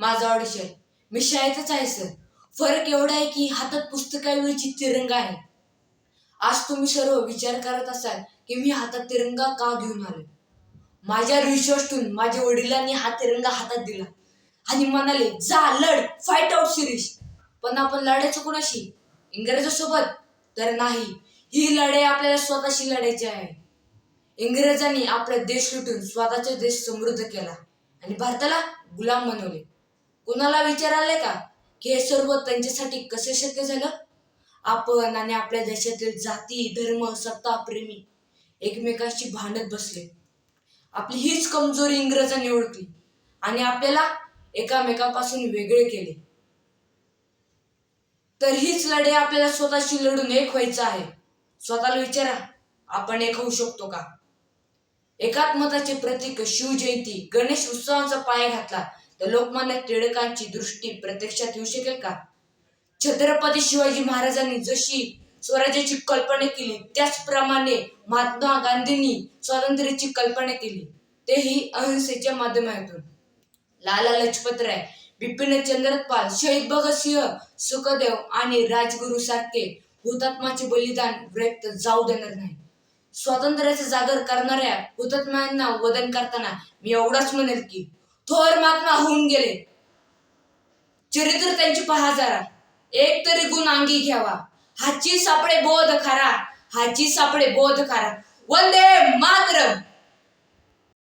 माझा ऑडिशन. मी शाळेतच आहे सर. फरक एवढा आहे की हातात पुस्तकाऐवजी तिरंगा आहे. आज तुम्ही सर्व विचार करत असाल की मी हातात तिरंगा का घेऊन आलो. माझ्या रिसर्चतून माझ्या वडिलांनी हा तिरंगा हातात दिला आणि म्हणाले, जा लढ, फाईट आउट शिरीष. पण आपण लढायचं कोणाशी? इंग्रजांसोबत? तर नाही, ही लढाई आपल्याला स्वतःशी लढायची आहे. इंग्रजांनी आपला देश लुटून स्वतःचा देश समृद्ध केला आणि भारताला गुलाम बनवले. कुणाला विचार आले का की हे सर्व त्यांच्यासाठी कसे शक्य झालं? आपण आणि आपल्या देशातील जाती, धर्म, सत्ता, प्रेमी एकमेकांशी भांडत बसले. आपली हीच कमजोरी इंग्रजांनी ओळखली आणि आपल्याला एकामेकांपासून वेगळे केले. तर हीच लढाई आपल्याला स्वतःशी लढून एक व्हायचं आहे. स्वतःला विचारा, आपण एक होऊ शकतो का? एकात्मताचे प्रतीक शिवजयंती, गणेश उत्सवाचा पाया घातला तर लोकमान्य टिळकांची दृष्टी प्रत्यक्षात येऊ शकेल का? छत्रपती शिवाजी महाराजांनी जशी स्वराज्याची कल्पना केली त्याचप्रमाणे महात्मा गांधींनी स्वातंत्र्याची कल्पना केली, तेही अहिंसेच्या माध्यमातून. लाला लजपतराय, बिपिन पाल, शहीद भगतसिंह, सुखदेव आणि राजगुरू सारखे हुतात्म्याचे बलिदान व्यक्त जाऊ देणार नाही. स्वातंत्र्याचा जागर करणाऱ्या हुतात्म्यांना वंदन करताना मी एवढाच म्हणेल की थोर महात्मा होऊन गेले. चरित्र त्यांची पहा जरा, एक तरी गुण अंगी घ्यावा. हाची सापडे बोध खरा, हाची सापडे बोध खरा. वंदे मातरम.